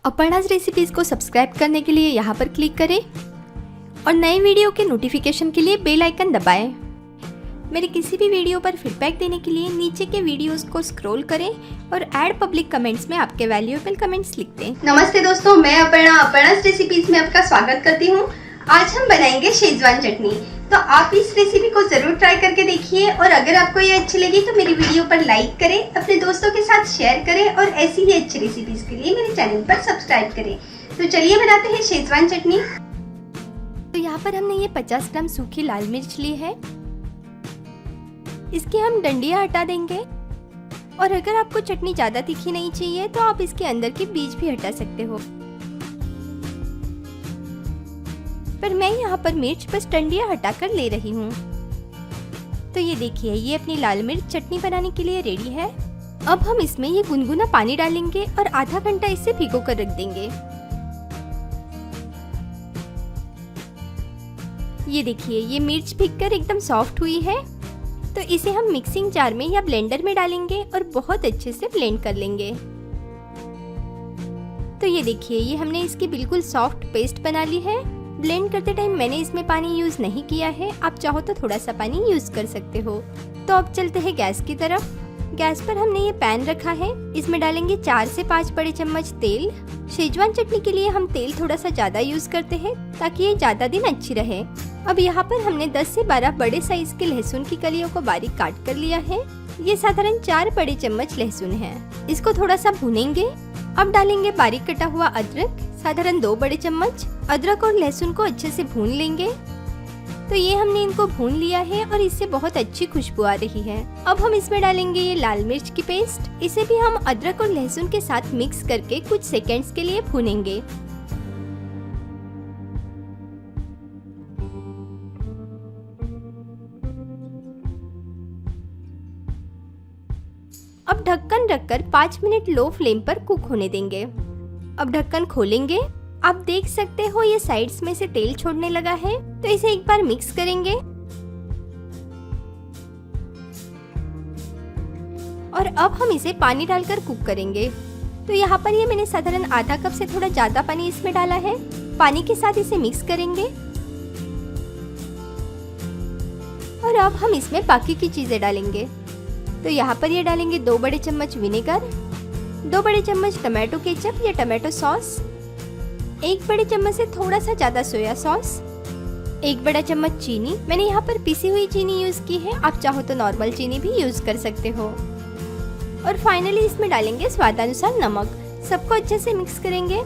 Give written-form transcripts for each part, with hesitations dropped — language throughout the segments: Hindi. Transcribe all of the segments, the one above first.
अपर्णाज रेसिपीज़ को सब्सक्राइब करने के लिए यहाँ पर क्लिक करें और नए वीडियो के नोटिफिकेशन के लिए बेल आइकन दबाएं। मेरे किसी भी वीडियो पर फीडबैक देने के लिए नीचे के वीडियोस को स्क्रॉल करें और ऐड पब्लिक कमेंट्स में आपके वैल्यूएबल कमेंट्स लिख दें। नमस्ते दोस्तों, मैं अपर्णा अपर्णाज रेसिपीज में आपका स्वागत करती हूँ। आज हम बनाएंगे शेजवान चटनी। तो आप इस रेसिपी को जरूर ट्राई करके देखिए और अगर आपको ये अच्छी लगी तो मेरी वीडियो पर लाइक करें, अपने दोस्तों के साथ शेयर करें और ऐसी ही अच्छी रेसिपीज के लिए मेरे चैनल पर सब्सक्राइब करें। तो चलिए बनाते हैं शेजवान चटनी। तो यहाँ पर हमने ये 50 ग्राम सूखी लाल मिर्च ली है। इसकी हम डंडियाँ हटा देंगे और अगर आपको चटनी ज्यादा तीखी नहीं चाहिए तो आप इसके अंदर के बीज भी हटा सकते हो, पर मैं यहाँ पर मिर्च बस डंडियाँ हटाकर ले रही हूँ। तो ये देखिए, ये अपनी लाल मिर्च चटनी बनाने के लिए रेडी है। अब हम इसमें ये गुनगुना पानी डालेंगे और आधा घंटा इसे भिगो कर रख देंगे। ये देखिए, ये मिर्च भीगकर एकदम सॉफ्ट हुई है। तो इसे हम मिक्सिंग जार में या ब्लेंडर में डालेंगे और बहुत अच्छे से ब्लेंड कर लेंगे। तो ये देखिए, ये हमने इसकी बिल्कुल सॉफ्ट पेस्ट बना ली है। ब्लेंड करते टाइम मैंने इसमें पानी यूज नहीं किया है, आप चाहो तो थोड़ा सा पानी यूज कर सकते हो। तो अब चलते हैं गैस की तरफ। गैस पर हमने ये पैन रखा है, इसमें डालेंगे 4 से 5 बड़े चम्मच तेल। शेजवान चटनी के लिए हम तेल थोड़ा सा ज्यादा यूज करते हैं ताकि ये ज्यादा दिन अच्छी रहे। अब यहाँ पर हमने 10 से 12 बड़े साइज के लहसुन की कलियों को बारीक काट कर लिया है। ये साधारण 4 बड़े चम्मच लहसुन है। इसको थोड़ा सा भूनेंगे। अब डालेंगे बारीक कटा हुआ अदरक, साधारण 2 बड़े चम्मच। अदरक और लहसुन को अच्छे से भून लेंगे। तो ये हमने इनको भून लिया है और इससे बहुत अच्छी खुशबू आ रही है। अब हम इसमें डालेंगे ये लाल मिर्च की पेस्ट। इसे भी हम अदरक और लहसुन के साथ मिक्स करके कुछ सेकंड्स के लिए भूनेंगे। अब ढक्कन रखकर 5 मिनट लो फ्लेम पर कुक होने देंगे। अब ढक्कन खोलेंगे। आप देख सकते हो ये साइड्स में से तेल छोड़ने लगा है। तो इसे एक बार मिक्स करेंगे और अब हम इसे पानी डालकर कुक करेंगे। तो यहाँ पर ये मैंने साधारण आधा कप से थोड़ा ज्यादा पानी इसमें डाला है। पानी के साथ इसे मिक्स करेंगे और अब हम इसमें बाकी की चीजें डालेंगे। तो यहाँ पर ये डालेंगे 2 बड़े चम्मच विनेगर, 2 बड़े चम्मच टमाटो केचप या टमाटो सॉस, 1 बड़े चम्मच से थोड़ा सा ज्यादा सोया सॉस, 1 बड़ा चम्मच चीनी। मैंने यहाँ पर पिसी हुई चीनी यूज की है, आप चाहो तो नॉर्मल चीनी भी यूज कर सकते हो। और फाइनली इसमें डालेंगे स्वादानुसार नमक। सबको अच्छे से मिक्स करेंगे।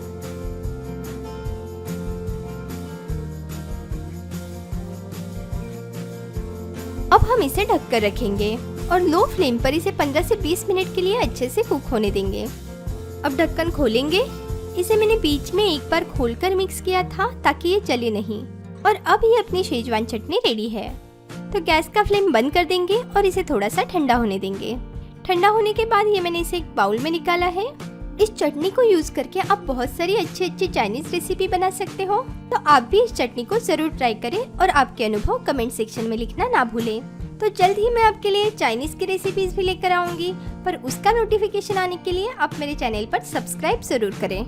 अब हम इसे ढककर रखेंगे और लो फ्लेम पर इसे 15 से 20 मिनट के लिए अच्छे से कुक होने देंगे। अब ढक्कन खोलेंगे। इसे मैंने बीच में एक बार खोलकर मिक्स किया था ताकि ये जले नहीं। और अब ये अपनी शेजवान चटनी रेडी है। तो गैस का फ्लेम बंद कर देंगे और इसे थोड़ा सा ठंडा होने देंगे। ठंडा होने के बाद ये मैंने इसे एक बाउल में निकाला है। इस चटनी को यूज करके आप बहुत सारी अच्छी चाइनीज रेसिपी बना सकते हो। तो आप भी इस चटनी को जरूर ट्राई करें और आपके अनुभव कमेंट सेक्शन में लिखना ना भूलें। तो जल्द ही मैं आपके लिए चाइनीज की रेसिपीज भी लेकर आऊंगी, पर उसका नोटिफिकेशन आने के लिए आप मेरे चैनल पर सब्सक्राइब जरूर करें।